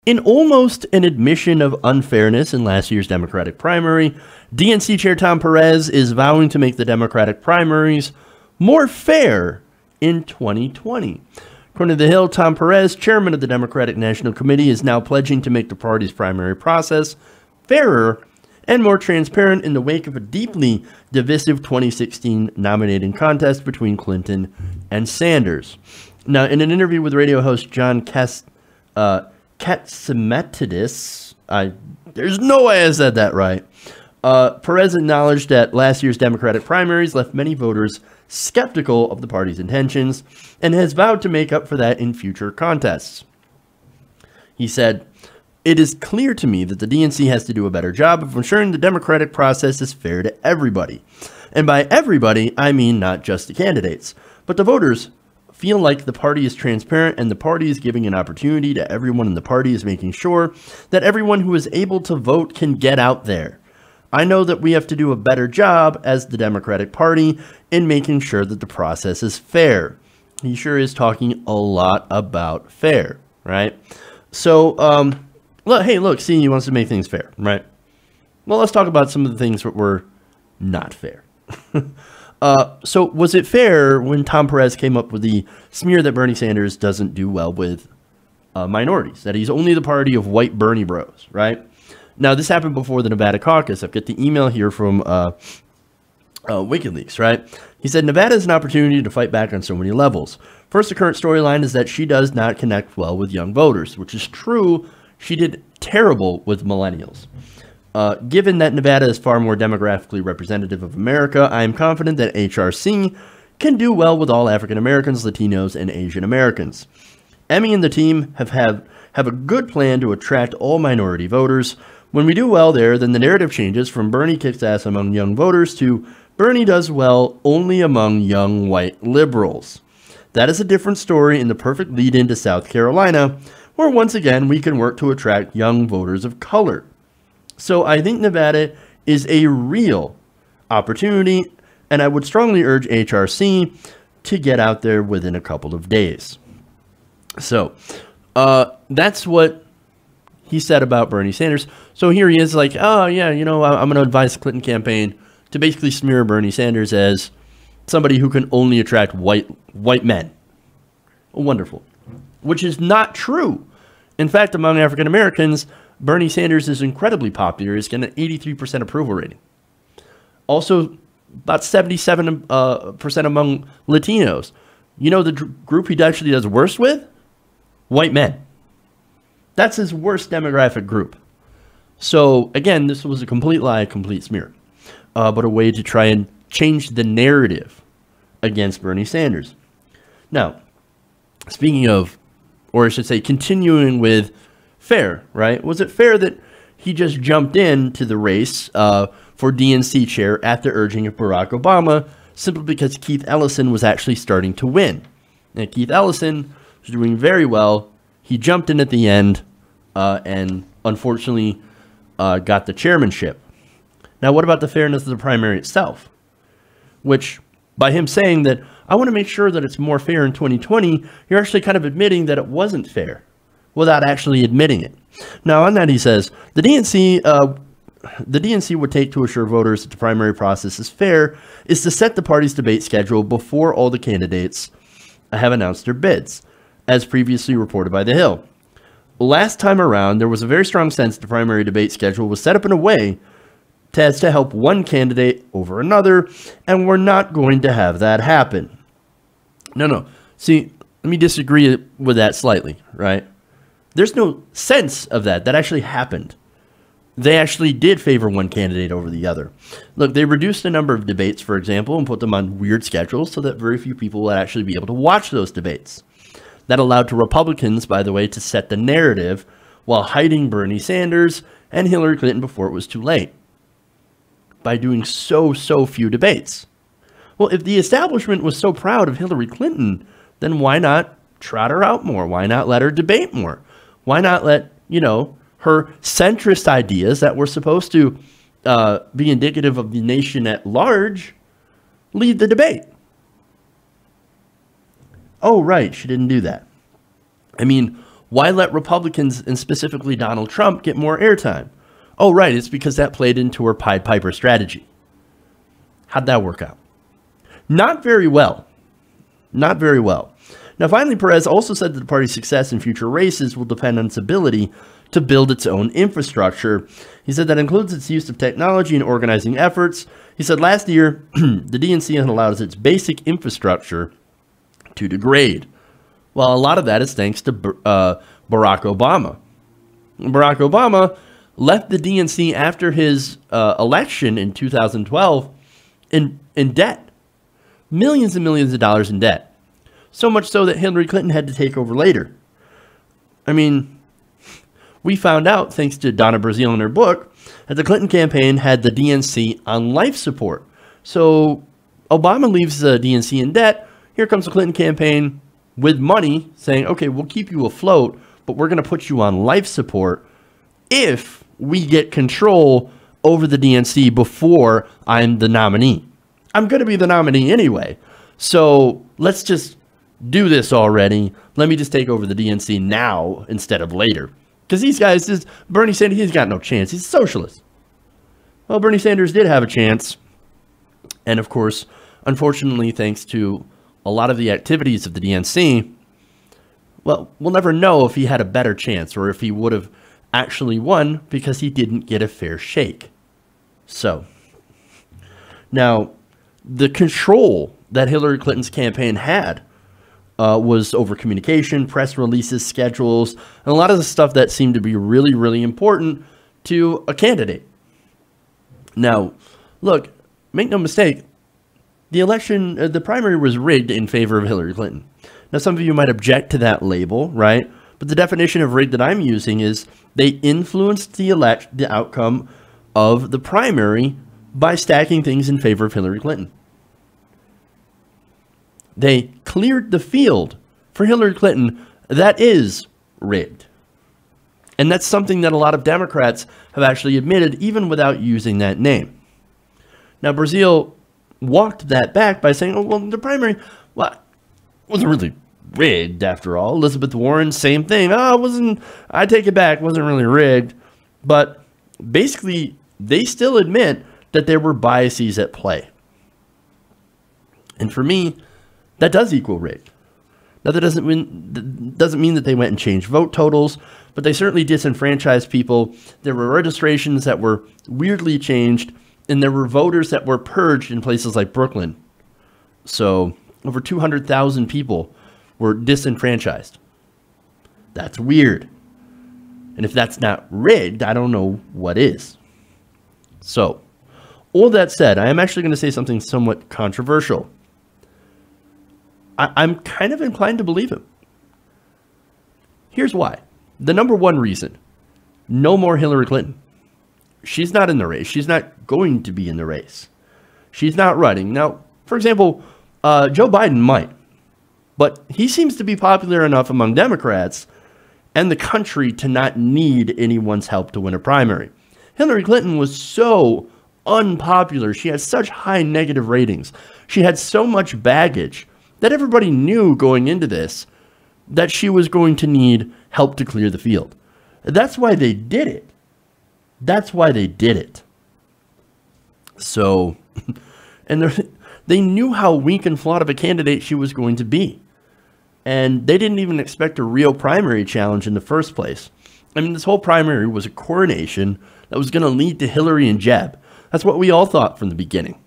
In almost an admission of unfairness in last year's Democratic primary, DNC Chair Tom Perez is vowing to make the Democratic primaries more fair in 2020. According to The Hill, Tom Perez, chairman of the Democratic National Committee, is now pledging to make the party's primary process fairer and more transparent in the wake of a deeply divisive 2016 nominating contest between Clinton and Sanders. Now, in an interview with radio host John Catsimatidis, there's no way I said that right, Perez acknowledged that last year's Democratic primaries left many voters skeptical of the party's intentions and has vowed to make up for that in future contests. He said, "It is clear to me that the DNC has to do a better job of ensuring the democratic process is fair to everybody. And by everybody, I mean not just the candidates, but the voters feel like the party is transparent and the party is giving an opportunity to everyone in the party is making sure that everyone who is able to vote can get out there. I know that we have to do a better job as the Democratic Party in making sure that the process is fair." He sure is talking a lot about fair, right? So, look, hey, look, see, he wants to make things fair, right? Well, let's talk about some of the things that were not fair. So was it fair when Tom Perez came up with the smear that Bernie Sanders doesn't do well with minorities, that he's only the party of white Bernie bros, right? Now, this happened before the Nevada caucus. I've got the email here from WikiLeaks, right? He said, Nevada is an opportunity to fight back on so many levels. First, the current storyline is that she does not connect well with young voters, which is true. She did terrible with millennials. Given that Nevada is far more demographically representative of America, I am confident that HRC can do well with all African Americans, Latinos, and Asian Americans. Emmy and the team have a good plan to attract all minority voters. When we do well there, then the narrative changes from Bernie kicks ass among young voters to Bernie does well only among young white liberals. That is a different story and the perfect lead-in to South Carolina, where once again we can work to attract young voters of color. So I think Nevada is a real opportunity, and I would strongly urge HRC to get out there within a couple of days. So that's what he said about Bernie Sanders. So here he is like, oh, yeah, you know, I'm going to advise the Clinton campaign to basically smear Bernie Sanders as somebody who can only attract white men. Wonderful. Which is not true. In fact, among African Americans, Bernie Sanders is incredibly popular. He's got an 83% approval rating. Also, about 77% among Latinos. You know the group he actually does worst with? White men. That's his worst demographic group. So, again, this was a complete lie, a complete smear. But a way to try and change the narrative against Bernie Sanders. Now, speaking of, or I should say, continuing with fair, right? Was it fair that he just jumped into the race for DNC chair at the urging of Barack Obama simply because Keith Ellison was actually starting to win? And Keith Ellison was doing very well. He jumped in at the end and unfortunately got the chairmanship. Now, what about the fairness of the primary itself? Which, by him saying that, I want to make sure that it's more fair in 2020, you're actually kind of admitting that it wasn't fair without actually admitting it. Now, on that, he says, the DNC would take to assure voters that the primary process is fair is to set the party's debate schedule before all the candidates have announced their bids, as previously reported by The Hill. Last time around, there was a very strong sense the primary debate schedule was set up in a way to help one candidate over another, and we're not going to have that happen. No. See, let me disagree with that slightly, right? There's no sense of that. That actually happened. They actually did favor one candidate over the other. Look, they reduced the number of debates, for example, and put them on weird schedules so that very few people would actually be able to watch those debates. That allowed to Republicans, by the way, to set the narrative while hiding Bernie Sanders and Hillary Clinton before it was too late, by doing so few debates. Well, if the establishment was so proud of Hillary Clinton, then why not trot her out more? Why not let her debate more? Why not let, you know, her centrist ideas that were supposed to be indicative of the nation at large lead the debate? Oh, right, she didn't do that. I mean, Why let Republicans, and specifically Donald Trump, get more airtime? Oh, right, it's because that played into her Pied Piper strategy. How'd that work out? Not very well. Not very well. Now, finally, Perez also said that the party's success in future races will depend on its ability to build its own infrastructure. He said that includes its use of technology and organizing efforts. He said last year, the DNC had allowed its basic infrastructure to degrade. Well, a lot of that is thanks to Barack Obama. Barack Obama left the DNC after his election in 2012 in debt. Millions and millions of dollars in debt. So much so that Hillary Clinton had to take over later. I mean, we found out, thanks to Donna Brazile in her book, that the Clinton campaign had the DNC on life support. So Obama leaves the DNC in debt. Here comes the Clinton campaign with money saying, okay, we'll keep you afloat, but we're going to put you on life support if we get control over the DNC before I'm the nominee. I'm going to be the nominee anyway. So let's just do this already. Let me just take over the DNC now instead of later. Because these guys, Bernie Sanders, he's got no chance. He's a socialist. Well, Bernie Sanders did have a chance. And of course, unfortunately, thanks to a lot of the activities of the DNC, well, we'll never know if he had a better chance or if he would have actually won because he didn't get a fair shake. So, now, the control that Hillary Clinton's campaign had was over communication, press releases, schedules, and a lot of the stuff that seemed to be really, really important to a candidate. Now, look, make no mistake, the election, the primary was rigged in favor of Hillary Clinton. Now, some of you might object to that label, right? But the definition of rigged that I'm using is they influenced the outcome of the primary by stacking things in favor of Hillary Clinton. They cleared the field for Hillary Clinton. That is rigged. And that's something that a lot of Democrats have actually admitted, even without using that name. Now, Brazile walked that back by saying, oh, well, the primary, well, wasn't really rigged after all. Elizabeth Warren, same thing. Oh, it wasn't, I take it back, wasn't really rigged. But basically, they still admit that there were biases at play. And for me, that does equal rigged. Now, that doesn't mean that they went and changed vote totals, but they certainly disenfranchised people. There were registrations that were weirdly changed, and there were voters that were purged in places like Brooklyn. So over 200,000 people were disenfranchised. That's weird. And if that's not rigged, I don't know what is. So, all that said, I am actually going to say something somewhat controversial. I'm kind of inclined to believe him. Here's why. The number one reason, no more Hillary Clinton. She's not in the race. She's not going to be in the race. She's not running. Now, for example, Joe Biden might. But he seems to be popular enough among Democrats and the country to not need anyone's help to win a primary. Hillary Clinton was so unpopular. She had such high negative ratings. She had so much baggage that everybody knew going into this that she was going to need help to clear the field. That's why they did it. That's why they did it. So, and they knew how weak and flawed of a candidate she was going to be. And they didn't even expect a real primary challenge in the first place. I mean, this whole primary was a coronation that was going to lead to Hillary and Jeb. That's what we all thought from the beginning.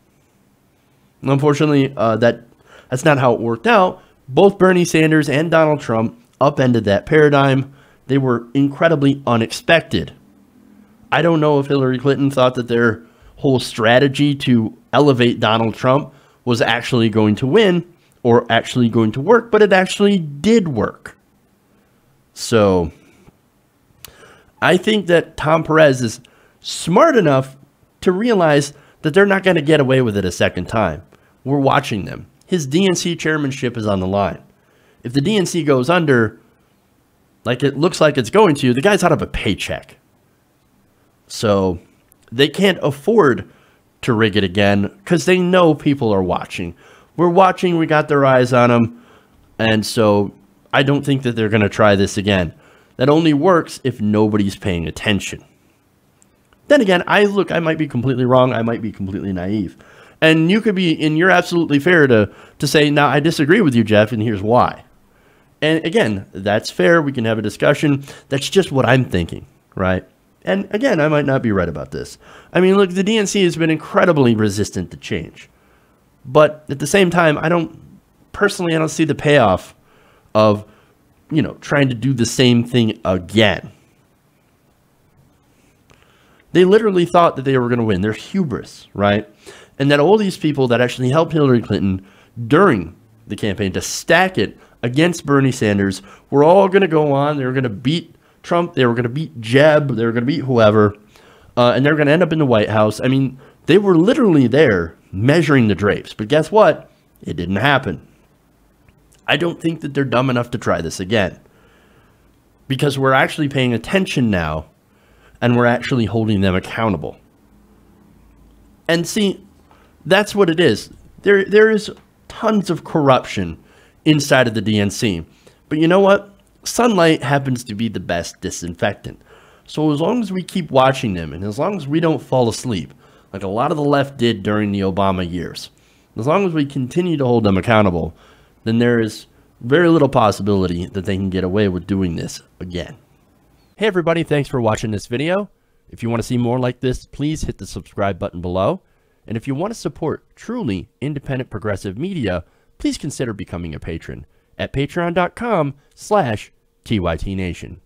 Unfortunately, that's not how it worked out. Both Bernie Sanders and Donald Trump upended that paradigm. They were incredibly unexpected. I don't know if Hillary Clinton thought that their whole strategy to elevate Donald Trump was actually going to win or actually going to work, but it actually did work. So I think that Tom Perez is smart enough to realize that they're not going to get away with it a second time. We're watching them. His DNC chairmanship is on the line. If the DNC goes under, like it looks like it's going to, the guy's out of a paycheck. So they can't afford to rig it again because they know people are watching. We're watching. We got their eyes on them. And so I don't think that they're going to try this again. that only works if nobody's paying attention. Then again, I might be completely wrong. I might be completely naive. And you could be, and you're absolutely fair to say, now I disagree with you, Jeff, and here's why. And again, that's fair. We can have a discussion. That's just what I'm thinking, right? And again, I might not be right about this. I mean, look, the DNC has been incredibly resistant to change. But at the same time, I don't see the payoff of, trying to do the same thing again. They literally thought that they were going to win. They're hubris, right? And that all these people that actually helped Hillary Clinton during the campaign to stack it against Bernie Sanders were all going to go on. They were going to beat Trump. They were going to beat Jeb. They were going to beat whoever. And they're going to end up in the White House. I mean, they were literally there measuring the drapes. But guess what? It didn't happen. I don't think that they're dumb enough to try this again. Because we're actually paying attention now. And we're actually holding them accountable. And see, that's what it is. There is tons of corruption inside of the DNC. But you know what? Sunlight happens to be the best disinfectant. So as long as we keep watching them, and as long as we don't fall asleep, like a lot of the left did during the Obama years, as long as we continue to hold them accountable, then there is very little possibility that they can get away with doing this again. Hey everybody, thanks for watching this video. If you want to see more like this, please hit the subscribe button below. And if you want to support truly independent progressive media, please consider becoming a patron at patreon.com/TYTNation.